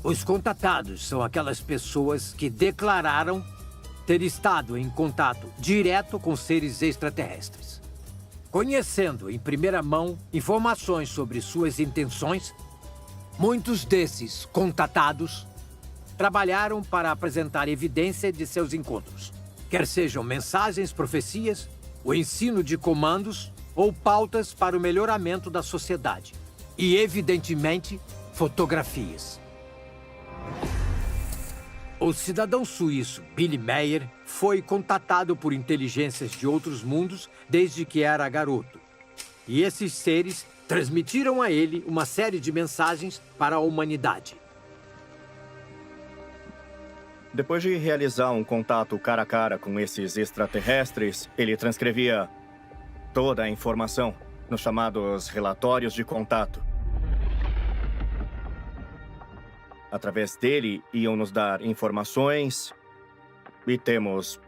Os contatados são aquelas pessoas que declararam ter estado em contato direto com seres extraterrestres. Conhecendo em primeira mão informações sobre suas intenções, muitos desses contatados trabalharam para apresentar evidência de seus encontros, quer sejam mensagens, profecias, o ensino de comandos ou pautas para o melhoramento da sociedade. E, evidentemente, fotografias. O cidadão suíço Billy Meier foi contatado por inteligências de outros mundos desde que era garoto. E esses seres transmitiram a ele uma série de mensagens para a humanidade. Depois de realizar um contato cara a cara com esses extraterrestres, ele transcrevia toda a informação nos chamados relatórios de contato. Através dele, iam nos dar informações e temos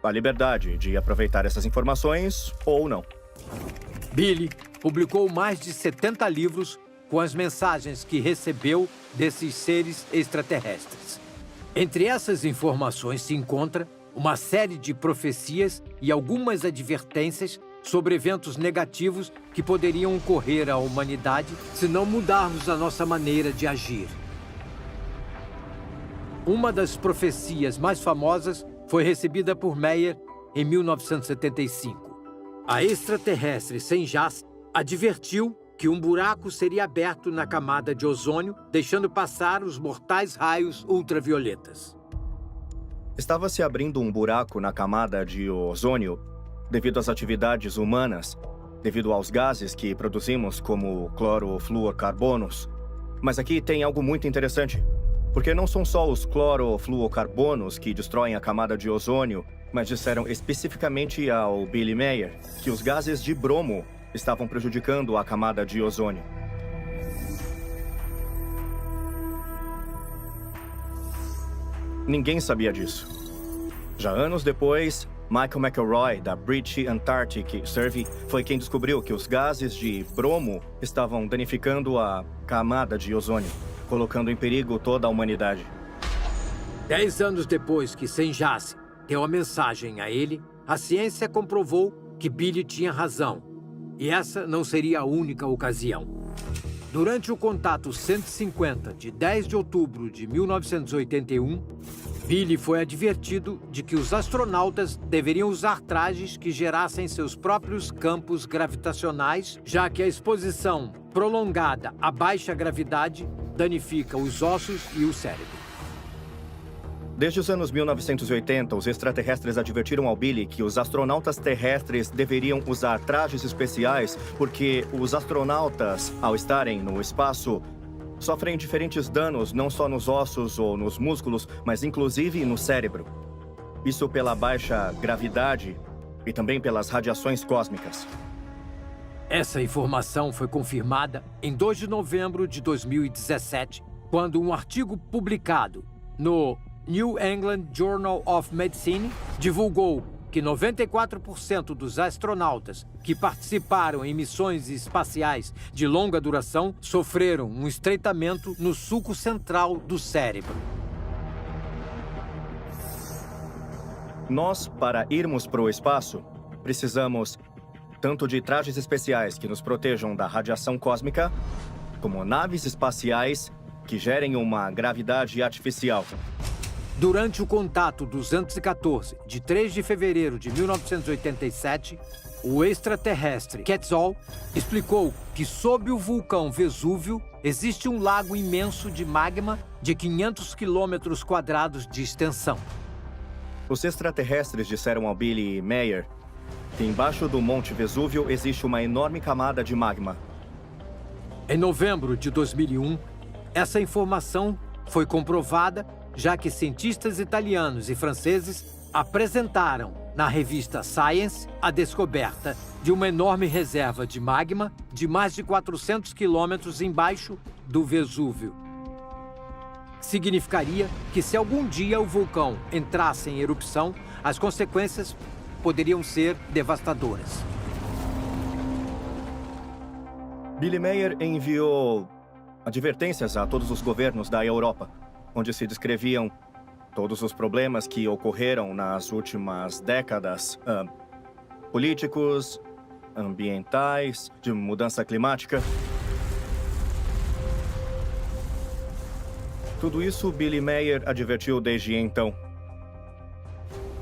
a liberdade de aproveitar essas informações ou não. Billy publicou mais de 70 livros com as mensagens que recebeu desses seres extraterrestres. Entre essas informações se encontra uma série de profecias e algumas advertências sobre eventos negativos que poderiam ocorrer à humanidade se não mudarmos a nossa maneira de agir. Uma das profecias mais famosas foi recebida por Meyer em 1975. A extraterrestre Senjas advertiu que um buraco seria aberto na camada de ozônio, deixando passar os mortais raios ultravioletas. Estava se abrindo um buraco na camada de ozônio devido às atividades humanas, devido aos gases que produzimos como clorofluorcarbonos. Mas aqui tem algo muito interessante. Porque não são só os clorofluorcarbonos que destroem a camada de ozônio, mas disseram especificamente ao Billy Meier que os gases de bromo estavam prejudicando a camada de ozônio. Ninguém sabia disso. Já anos depois, Michael McElroy, da British Antarctic Survey, foi quem descobriu que os gases de bromo estavam danificando a camada de ozônio, colocando em perigo toda a humanidade. 10 anos depois que Senjas deu a mensagem a ele, a ciência comprovou que Billy tinha razão. E essa não seria a única ocasião. Durante o contato 150 de 10 de outubro de 1981, Billy foi advertido de que os astronautas deveriam usar trajes que gerassem seus próprios campos gravitacionais, já que a exposição prolongada a baixa gravidade danifica os ossos e o cérebro. Desde os anos 1980, os extraterrestres advertiram ao Billy que os astronautas terrestres deveriam usar trajes especiais porque os astronautas, ao estarem no espaço, sofrem diferentes danos não só nos ossos ou nos músculos, mas inclusive no cérebro. Isso pela baixa gravidade e também pelas radiações cósmicas. Essa informação foi confirmada em 2 de novembro de 2017, quando um artigo publicado no New England Journal of Medicine divulgou que 94% dos astronautas que participaram em missões espaciais de longa duração sofreram um estreitamento no sulco central do cérebro. Nós, para irmos para o espaço, precisamos tanto de trajes especiais que nos protejam da radiação cósmica, como naves espaciais que gerem uma gravidade artificial. Durante o contato 214, de 3 de fevereiro de 1987, o extraterrestre Quetzal explicou que sob o vulcão Vesúvio existe um lago imenso de magma de 500 quilômetros quadrados de extensão. Os extraterrestres disseram ao Billy Meier que embaixo do Monte Vesúvio existe uma enorme camada de magma. Em novembro de 2001, essa informação foi comprovada, já que cientistas italianos e franceses apresentaram na revista Science a descoberta de uma enorme reserva de magma de mais de 400 quilômetros embaixo do Vesúvio. Significaria que se algum dia o vulcão entrasse em erupção, as consequências poderiam ser devastadoras. Billy Meier enviou advertências a todos os governos da Europa, onde se descreviam todos os problemas que ocorreram nas últimas décadas, políticos, ambientais, de mudança climática. Tudo isso Billy Meier advertiu desde então.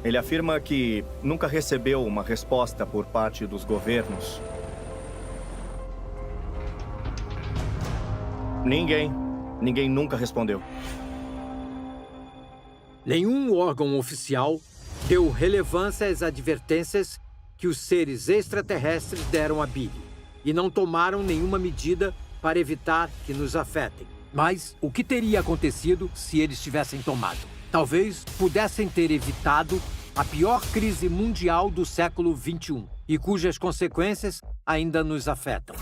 Ele afirma que nunca recebeu uma resposta por parte dos governos. Ninguém nunca respondeu. Nenhum órgão oficial deu relevância às advertências que os seres extraterrestres deram a Billy e não tomaram nenhuma medida para evitar que nos afetem. Mas o que teria acontecido se eles tivessem tomado? Talvez pudessem ter evitado a pior crise mundial do século XXI e cujas consequências ainda nos afetam.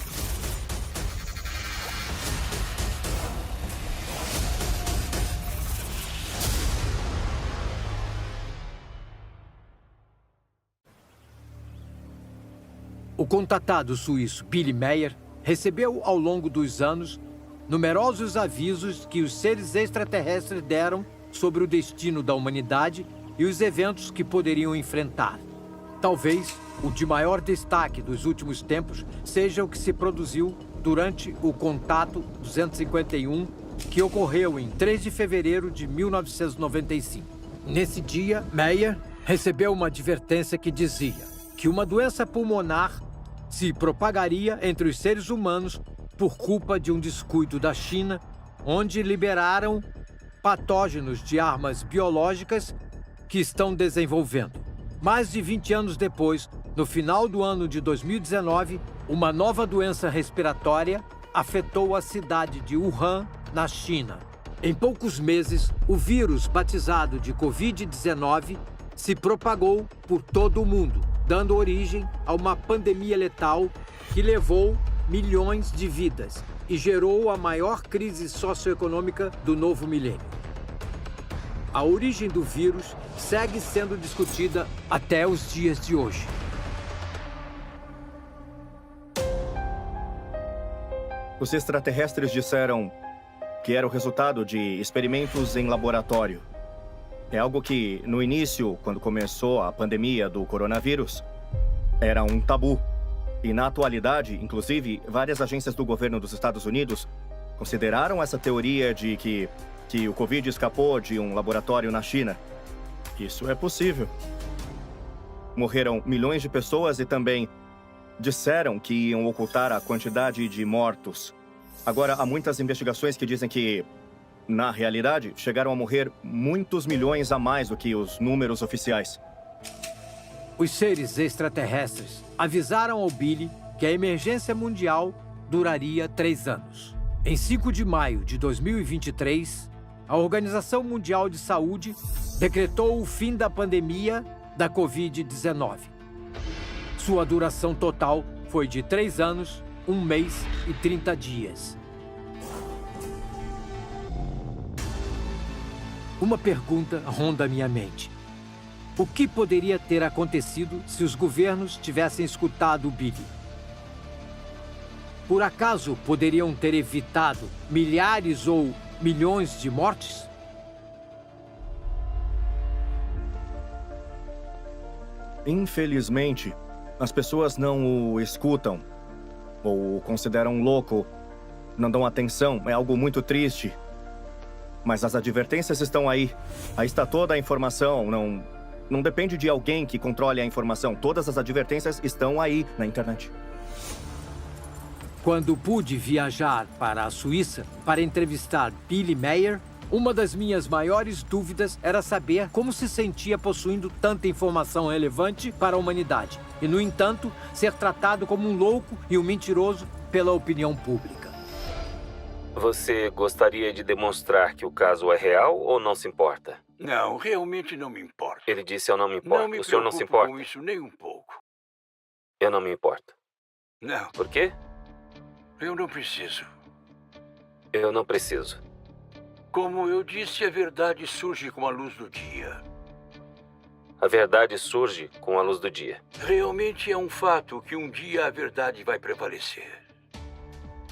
O contatado suíço Billy Meier recebeu ao longo dos anos numerosos avisos que os seres extraterrestres deram sobre o destino da humanidade e os eventos que poderiam enfrentar. Talvez o de maior destaque dos últimos tempos seja o que se produziu durante o Contato 251, que ocorreu em 3 de fevereiro de 1995. Nesse dia, Meier recebeu uma advertência que dizia que uma doença pulmonar se propagaria entre os seres humanos por culpa de um descuido da China, onde liberaram patógenos de armas biológicas que estão desenvolvendo. Mais de 20 anos depois, no final do ano de 2019, uma nova doença respiratória afetou a cidade de Wuhan, na China. Em poucos meses, o vírus batizado de Covid-19 se propagou por todo o mundo, dando origem a uma pandemia letal que levou milhões de vidas e gerou a maior crise socioeconômica do novo milênio. A origem do vírus segue sendo discutida até os dias de hoje. Os extraterrestres disseram que era o resultado de experimentos em laboratório. É algo que, no início, quando começou a pandemia do coronavírus, era um tabu. E, na atualidade, inclusive, várias agências do governo dos Estados Unidos consideraram essa teoria de que o Covid escapou de um laboratório na China. Isso é possível. Morreram milhões de pessoas e também disseram que iam ocultar a quantidade de mortos. Agora, há muitas investigações que dizem que, na realidade, chegaram a morrer muitos milhões a mais do que os números oficiais. Os seres extraterrestres avisaram ao Billy que a emergência mundial duraria 3 anos. Em 5 de maio de 2023, a Organização Mundial de Saúde decretou o fim da pandemia da Covid-19. Sua duração total foi de 3 anos, 1 mês e 30 dias. Uma pergunta ronda minha mente. O que poderia ter acontecido se os governos tivessem escutado o Billy? Por acaso poderiam ter evitado milhares ou milhões de mortes? Infelizmente, as pessoas não o escutam ou o consideram louco, não dão atenção. É algo muito triste. Mas as advertências estão aí. Aí está toda a informação. Não depende de alguém que controle a informação. Todas as advertências estão aí na internet. Quando pude viajar para a Suíça para entrevistar Billy Meier, uma das minhas maiores dúvidas era saber como se sentia possuindo tanta informação relevante para a humanidade e, no entanto, ser tratado como um louco e um mentiroso pela opinião pública. Você gostaria de demonstrar que o caso é real ou não se importa? Não, realmente não me importa. Ele disse eu não me importo. Não me O senhor não se preocupo importa? com isso nem um pouco. Eu não me importo. Não, Por quê? eu não preciso. Eu não preciso. Como eu disse, a verdade surge com a luz do dia. A verdade surge com a luz do dia. Realmente é um fato que um dia a verdade vai prevalecer.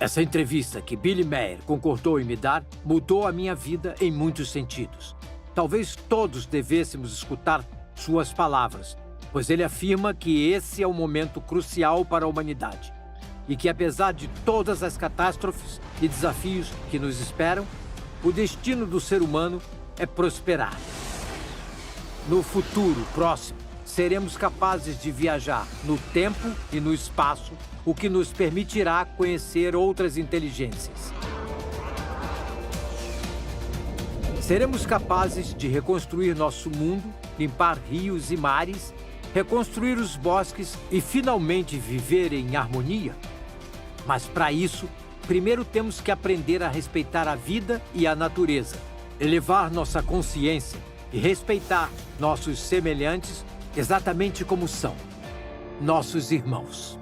Essa entrevista que Billy Meier concordou em me dar mudou a minha vida em muitos sentidos. Talvez todos devêssemos escutar suas palavras, pois ele afirma que esse é um momento crucial para a humanidade e que, apesar de todas as catástrofes e desafios que nos esperam, o destino do ser humano é prosperar. No futuro próximo, seremos capazes de viajar no tempo e no espaço, o que nos permitirá conhecer outras inteligências. Seremos capazes de reconstruir nosso mundo, limpar rios e mares, reconstruir os bosques e finalmente viver em harmonia? Mas para isso, primeiro temos que aprender a respeitar a vida e a natureza, elevar nossa consciência e respeitar nossos semelhantes exatamente como são, nossos irmãos.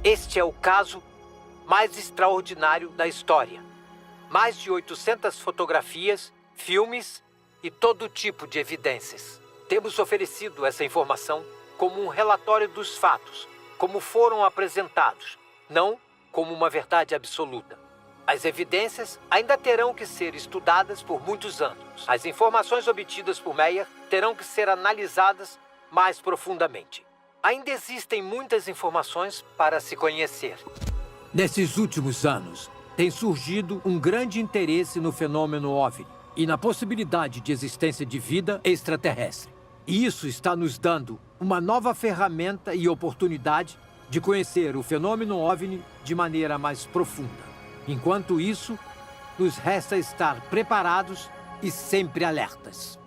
Este é o caso mais extraordinário da história. Mais de 800 fotografias, filmes e todo tipo de evidências. Temos oferecido essa informação como um relatório dos fatos, como foram apresentados, não como uma verdade absoluta. As evidências ainda terão que ser estudadas por muitos anos. As informações obtidas por Meier terão que ser analisadas mais profundamente. Ainda existem muitas informações para se conhecer. Nesses últimos anos, tem surgido um grande interesse no fenômeno OVNI e na possibilidade de existência de vida extraterrestre. E isso está nos dando uma nova ferramenta e oportunidade de conhecer o fenômeno OVNI de maneira mais profunda. Enquanto isso, nos resta estar preparados e sempre alertas.